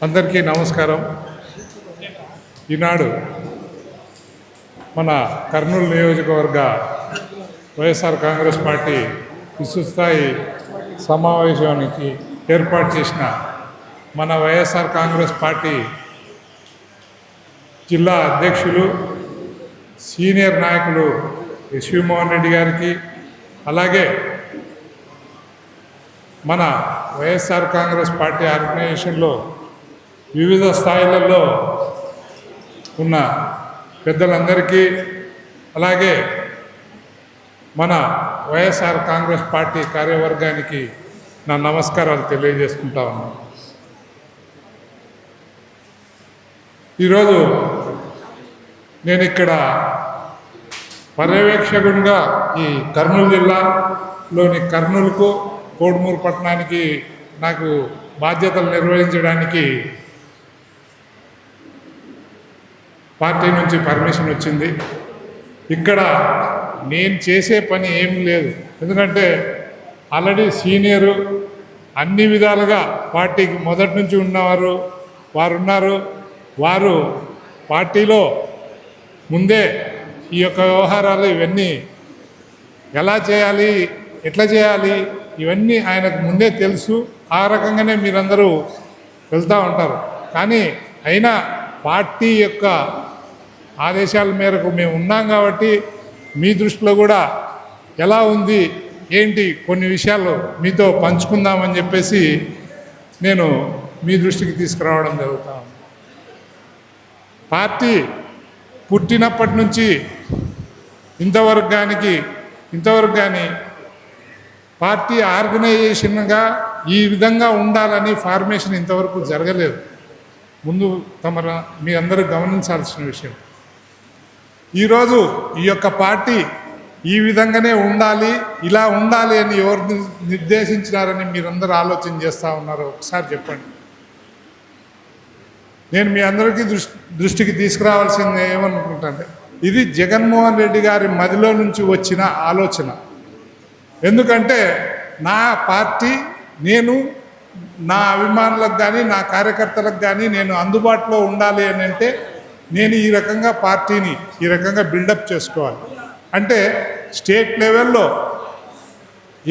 అందరికీ నమస్కారం. ఈనాడు మన కర్నూలు నియోజకవర్గ వైఎస్ఆర్ కాంగ్రెస్ పార్టీ విస్తృతస్థాయి సమావేశానికి ఏర్పాటు చేసిన మన వైఎస్ఆర్ కాంగ్రెస్ పార్టీ జిల్లా అధ్యక్షులు సీనియర్ నాయకులు ఎస్వి మోహన్ రెడ్డి గారికి, అలాగే మన వైఎస్ఆర్ కాంగ్రెస్ పార్టీ ఆర్గనైజేషన్లో వివిధ స్థాయిలలో ఉన్న పెద్దలందరికీ, అలాగే మన వైఎస్ఆర్ కాంగ్రెస్ పార్టీ కార్యవర్గానికి నా నమస్కారాలు తెలియజేసుకుంటా ఉన్నాను. ఈరోజు నేను ఇక్కడ పర్యవేక్షకునిగా ఈ కర్నూలు జిల్లాలోని కర్నూలుకు, కోడుమూరు పట్టణానికి నాకు బాధ్యతలు నిర్వహించడానికి పార్టీ నుంచి పర్మిషన్ వచ్చింది. ఇక్కడ నేను చేసే పని ఏం లేదు, ఎందుకంటే ఆల్రెడీ సీనియరు, అన్ని విధాలుగా పార్టీకి మొదటి నుంచి ఉన్నవారు ఉన్నారు. వారు పార్టీలో ముందే ఈ యొక్క వ్యవహారాలు ఇవన్నీ ఎలా చేయాలి, ఎట్లా చేయాలి, ఇవన్నీ ఆయనకు ముందే తెలుసు. ఆ రకంగానే మీరందరూ వెళ్తూ ఉంటారు. కానీ అయినా పార్టీ యొక్క ఆదేశాల మేరకు మేము ఉన్నాం కాబట్టి మీ దృష్టిలో కూడా ఎలా ఉంది ఏంటి కొన్ని విషయాలు మీతో పంచుకుందామని చెప్పేసి నేను మీ దృష్టికి తీసుకురావడం జరుగుతా ఉంది. పార్టీ పుట్టినప్పటి నుంచి ఇంతవరకు కానీ పార్టీ ఆర్గనైజేషన్గా ఈ విధంగా ఉండాలని ఫార్మేషన్ ఇంతవరకు జరగలేదు. ముందు మీ అందరూ గమనించాల్సిన విషయం. ఈరోజు ఈ యొక్క పార్టీ ఈ విధంగానే ఉండాలి, ఇలా ఉండాలి అని ఎవరు నిర్దేశించినారని మీరందరూ ఆలోచన చేస్తూ ఉన్నారో ఒకసారి చెప్పండి. నేను మీ అందరికీ దృష్టికి తీసుకురావాల్సింది ఏమనుకుంటానంటే, ఇది జగన్మోహన్ రెడ్డి గారి మదిలో నుంచి వచ్చిన ఆలోచన. ఎందుకంటే నా పార్టీ, నేను నా అభిమానులకు కానీ నా కార్యకర్తలకు కానీ నేను అందుబాటులో ఉండాలి అని అంటే నేను ఈ రకంగా పార్టీని ఈ రకంగా బిల్డప్ చేసుకోవాలి. అంటే స్టేట్ లెవెల్లో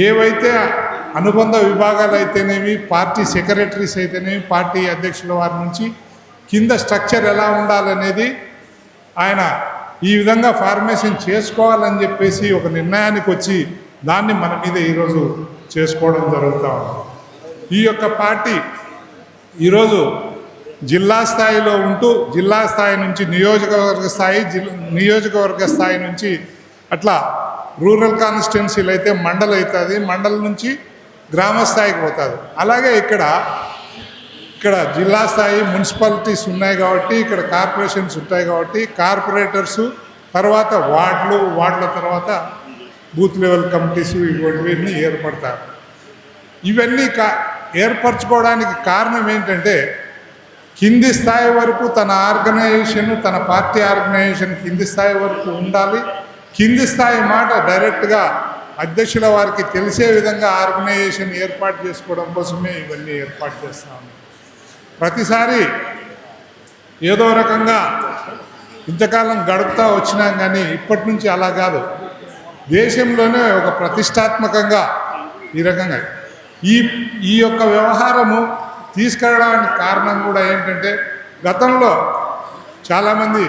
ఏవైతే అనుబంధ విభాగాలు అయితేనేమి, పార్టీ సెక్రటరీస్ అయితేనేమి, పార్టీ అధ్యక్షుల వారి నుంచి కింద స్ట్రక్చర్ ఎలా ఉండాలనేది ఆయన ఈ విధంగా ఫార్మేషన్ చేసుకోవాలని చెప్పేసి ఒక నిర్ణయానికి వచ్చి దాన్ని మన మీద ఈరోజు చేసుకోవడం జరుగుతూ ఉంది. ఈ యొక్క పార్టీ ఈరోజు జిల్లా స్థాయిలో ఉంటూ జిల్లా స్థాయి నుంచి నియోజకవర్గ స్థాయి నుంచి అట్లా రూరల్ కాన్స్టిట్యున్సీలు అయితే మండల్ అవుతుంది, మండల్ నుంచి గ్రామ స్థాయికి పోతుంది. అలాగే ఇక్కడ జిల్లా స్థాయి మున్సిపాలిటీస్ ఉన్నాయి కాబట్టి, ఇక్కడ కార్పొరేషన్స్ ఉంటాయి కాబట్టి కార్పొరేటర్సు, తర్వాత వార్డుల తర్వాత బూత్ లెవెల్ కమిటీసు ఇటువంటివన్నీ ఏర్పడతారు. ఇవన్నీ ఏర్పరచుకోవడానికి కారణం ఏంటంటే కింది స్థాయి వరకు తన పార్టీ ఆర్గనైజేషన్ కింది స్థాయి వరకు ఉండాలి. కింది స్థాయి మాట డైరెక్ట్గా అధ్యక్షుల వారికి తెలిసే విధంగా ఆర్గనైజేషన్ ఏర్పాటు చేసుకోవడం కోసమే ఇవన్నీ ఏర్పాటు చేస్తాము. ప్రతిసారి ఏదో రకంగా ఇంతకాలం గడుపుతూ వచ్చినాం, కానీ ఇప్పటి నుంచి అలా కాదు. దేశంలోనే ఒక ప్రతిష్టాత్మకంగా ఈ రకంగా ఈ యొక్క వ్యవహారము తీసుకెళ్ళడానికి కారణం కూడా ఏంటంటే, గతంలో చాలామంది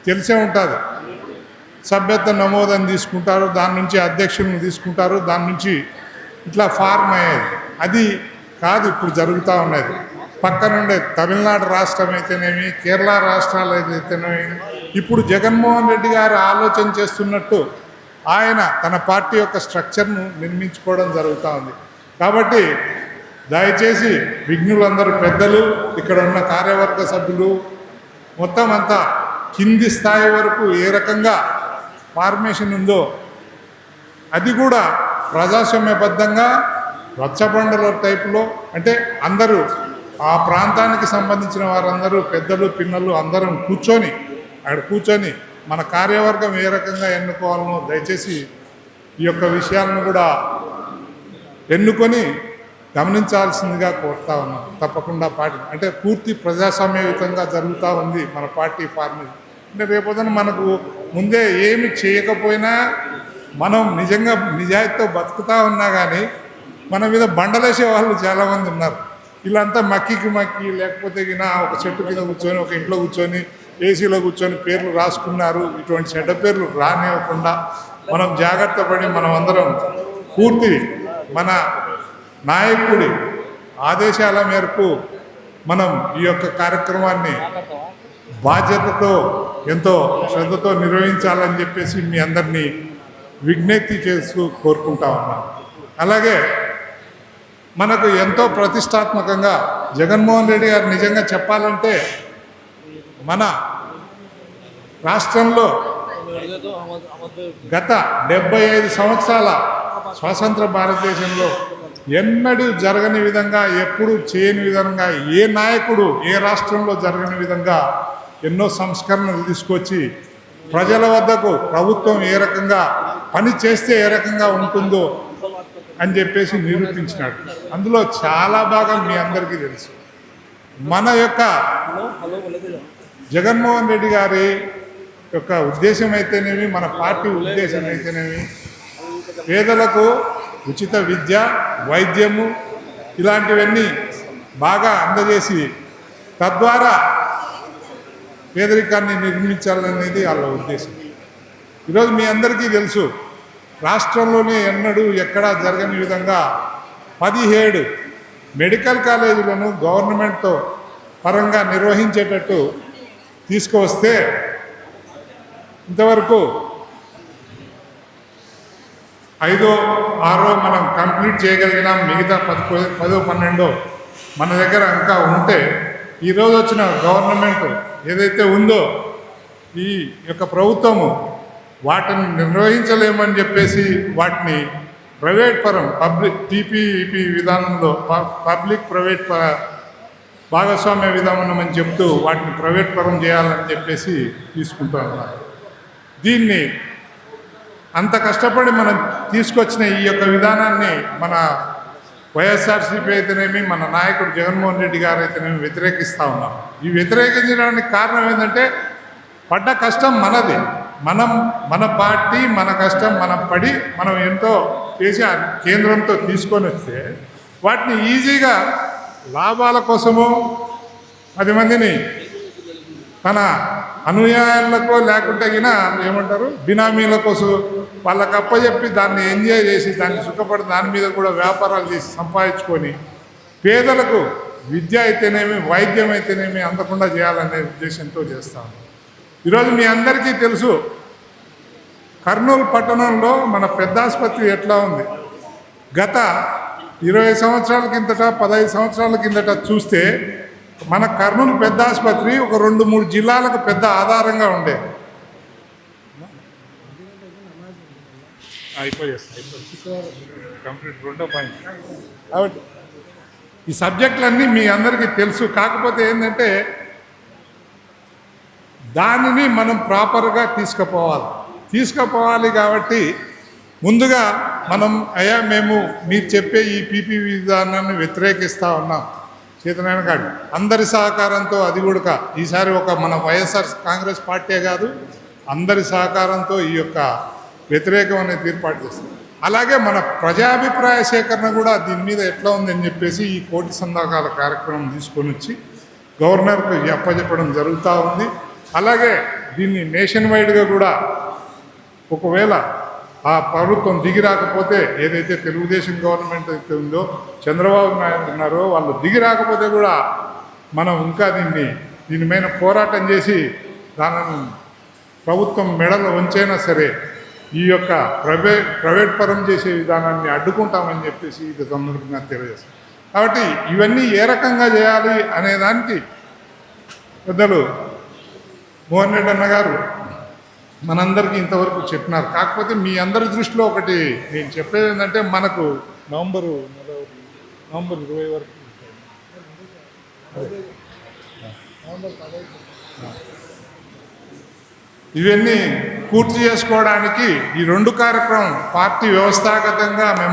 తెలిసే ఉంటుంది, సభ్యత్వ నమోదని తీసుకుంటారు, దాని నుంచి అధ్యక్షులను తీసుకుంటారు, దాని నుంచి ఇట్లా ఫార్మ్ అయ్యేది. అది కాదు ఇప్పుడు జరుగుతూ ఉన్నది. పక్కనుండే తమిళనాడు రాష్ట్రం అయితేనేమి, కేరళ రాష్ట్రాలు అయితేనేమి, ఇప్పుడు జగన్మోహన్ రెడ్డి గారు ఆలోచన చేస్తున్నట్టు ఆయన తన పార్టీ యొక్క స్ట్రక్చర్ను నిర్మించుకోవడం జరుగుతూ ఉంది. కాబట్టి దయచేసి విఘ్నులందరూ, పెద్దలు, ఇక్కడ ఉన్న కార్యవర్గ సభ్యులు మొత్తం అంతా కింది స్థాయి వరకు ఏ రకంగా ఫార్మేషన్ ఉందో అది కూడా ప్రజాస్వామ్యబద్ధంగా రచ్చబండల టైపులో, అంటే అందరూ ఆ ప్రాంతానికి సంబంధించిన వారందరూ పెద్దలు, పిన్నలు అందరం కూర్చొని మన కార్యవర్గం ఏ రకంగా ఎన్నుకోవాలనో దయచేసి ఈ యొక్క విషయాలను కూడా ఎన్నుకొని గమనించాల్సిందిగా కోరుతా ఉన్నాం. తప్పకుండా పార్టీ అంటే పూర్తి ప్రజాస్వామ్యయుతంగా జరుగుతూ ఉంది మన పార్టీ ఫార్మింగ్. అంటే రేపొద్దున మనకు ముందే ఏమి చేయకపోయినా మనం నిజంగా నిజాయితీతో బతుకుతూ ఉన్నా కానీ మన మీద బండలేసే వాళ్ళు చాలామంది ఉన్నారు. వీళ్ళంతా మక్కి లేకపోతే ఒక చెట్టు కింద కూర్చొని ఒక ఇంట్లో కూర్చొని ఏసీలో కూర్చొని పేర్లు రాసుకున్నారు. ఇటువంటి చెడ్డ పేర్లు రానివ్వకుండా మనం జాగ్రత్త పడి మనం అందరం పూర్తి మన నాయకుడి ఆదేశాల మేరకు మనం ఈ యొక్క కార్యక్రమాన్ని బాధ్యతతో ఎంతో శ్రద్ధతో నిర్వహించాలని చెప్పేసి మీ అందరినీ విజ్ఞప్తి చేస్తూ కోరుకుంటా ఉన్నాం. అలాగే మనకు ఎంతో ప్రతిష్టాత్మకంగా జగన్మోహన్ రెడ్డి గారు నిజంగా చెప్పాలంటే మన రాష్ట్రంలో గత 75 సంవత్సరాల స్వాతంత్ర భారతదేశంలో ఎన్నడూ జరగని విధంగా ఎప్పుడు చేయని విధంగా ఏ నాయకుడు ఏ రాష్ట్రంలో జరగని విధంగా ఎన్నో సంస్కరణలు తీసుకొచ్చి ప్రజల వద్దకు ప్రభుత్వం ఏ రకంగా పని చేస్తే ఏ రకంగా ఉంటుందో అని చెప్పేసి నిరూపించినాడు. అందులో చాలా భాగం మీ అందరికీ తెలుసు. మన యొక్క జగన్మోహన్ రెడ్డి గారి యొక్క ఉద్దేశం అయితేనేమి మన పార్టీ ఉద్దేశం అయితేనేమి పేదలకు ఉచిత విద్య వైద్యము ఇలాంటివన్నీ బాగా అందజేసి తద్వారా పేదరికాన్ని నిర్మించాలనేది వాళ్ళ ఉద్దేశం. ఈరోజు మీ అందరికీ తెలుసు రాష్ట్రంలోనే ఎన్నడూ ఎక్కడా జరగని విధంగా 17 మెడికల్ కాలేజీలను గవర్నమెంట్తో పరంగా నిర్వహించేటట్టు తీసుకువస్తే ఇంతవరకు 5, 6 మనం కంప్లీట్ చేయగలిగినాం. మిగతా 10, 12 మన దగ్గర ఇంకా ఉంటే ఈరోజు వచ్చిన గవర్నమెంట్ ఏదైతే ఉందో ఈ యొక్క ప్రభుత్వము వాటిని నిర్వహించలేమని చెప్పేసి వాటిని ప్రైవేట్ పరం పీపీపీ విధానంలో పబ్లిక్ ప్రైవేట్ భాగస్వామ్య విధానం అని చెప్తూ వాటిని ప్రైవేట్ పరం చేయాలని చెప్పేసి తీసుకుంటూ ఉన్నారు. దీన్ని అంత కష్టపడి మనం తీసుకొచ్చిన ఈ యొక్క విధానాన్ని మన వైఎస్ఆర్సీపీ అయితేనేమి మన నాయకుడు జగన్మోహన్ రెడ్డి గారు అయితేనేమి వ్యతిరేకిస్తూ ఉన్నాం. ఈ వ్యతిరేకించడానికి కారణం ఏంటంటే పడ్డ కష్టం మనది, మన పార్టీ మన కష్టం మనం పడి మనం ఎంతో చేసి కేంద్రంతో తీసుకొని వస్తే వాటిని ఈజీగా లాభాల కోసము 10 మందిని తన అనుయాయులకో లేకుంటే ఏమంటారు బినామీల కోసం వాళ్ళకి అప్పచెప్పి దాన్ని ఎంజాయ్ చేసి దాన్ని సుఖపడి దాని మీద కూడా వ్యాపారాలు చేసి సంపాదించుకొని పేదలకు విద్య అయితేనేమి వైద్యం అయితేనేమి అందకుండా చేయాలనే ఉద్దేశంతో చేస్తాం. ఈరోజు మీ అందరికీ తెలుసు కర్నూలు పట్టణంలో మన పెద్ద ఆసుపత్రి ఎట్లా ఉంది. గత 20 సంవత్సరాల కిందట 15 సంవత్సరాల కిందట చూస్తే మన కర్నూలు పెద్ద ఆసుపత్రి ఒక 2-3 జిల్లాలకు పెద్ద ఆధారంగా ఉండేది. కంప్లీట్ 2వ పాయింట్. కాబట్టి ఈ సబ్జెక్టులన్నీ మీ అందరికీ తెలుసు. కాకపోతే ఏంటంటే దానిని మనం ప్రాపర్గా తీసుకుపోవాలి. కాబట్టి ముందుగా మనం మేము మీరు చెప్పే ఈ పీపీ విధానాన్ని వ్యతిరేకిస్తూ ఉన్నాం. చేతనైన కాదు అందరి సహకారంతో, అది కూడా ఈసారి మన వైఎస్ఆర్ కాంగ్రెస్ పార్టీ కాదు అందరి సహకారంతో ఈ యొక్క వ్యతిరేకం అనేది ఏర్పాటు చేస్తాం. అలాగే మన ప్రజాభిప్రాయ సేకరణ కూడా దీని మీద ఎట్లా ఉందని చెప్పేసి ఈ కోటి సంతకాల కార్యక్రమం తీసుకొని వచ్చి గవర్నర్కు అప్పచెప్పడం జరుగుతూ ఉంది. అలాగే దీన్ని నేషన్ వైడ్గా కూడా ఒకవేళ ఆ ప్రభుత్వం దిగి రాకపోతే ఏదైతే తెలుగుదేశం గవర్నమెంట్ అయితే ఉందో చంద్రబాబు నాయుడు ఉన్నారో వాళ్ళు దిగి రాకపోతే కూడా మనం ఇంకా దీని మీద పోరాటం చేసి దానిని ప్రభుత్వం మెడలు వంచైనా సరే ఈ యొక్క ప్రైవేట్ పరం చేసే విధానాన్ని అడ్డుకుంటామని చెప్పేసి ఇది సందర్భంగా తెలియజేస్తాం. కాబట్టి ఇవన్నీ ఏ రకంగా చేయాలి అనే దానికి పెద్దలు మోహన్ రెడ్డి అన్న గారు మనందరికీ ఇంతవరకు చెప్పినారు. కాకపోతే మీ అందరి దృష్టిలో ఒకటి నేను చెప్పేది ఏంటంటే మనకు నవంబర్ 20 వరకు ఇవన్నీ పూర్తి చేసుకోవడానికి ఈ 2 కార్యక్రమం పార్టీ వ్యవస్థాగతంగా అంటే